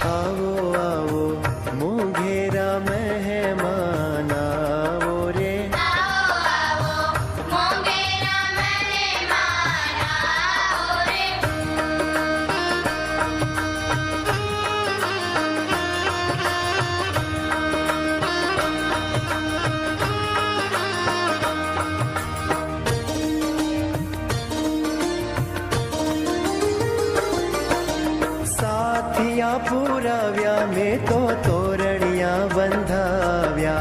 आवो आवो मोंघेरा मेहमान आवो रे। साथिया पुराव्या में तो तोरणिया बंधाव्या।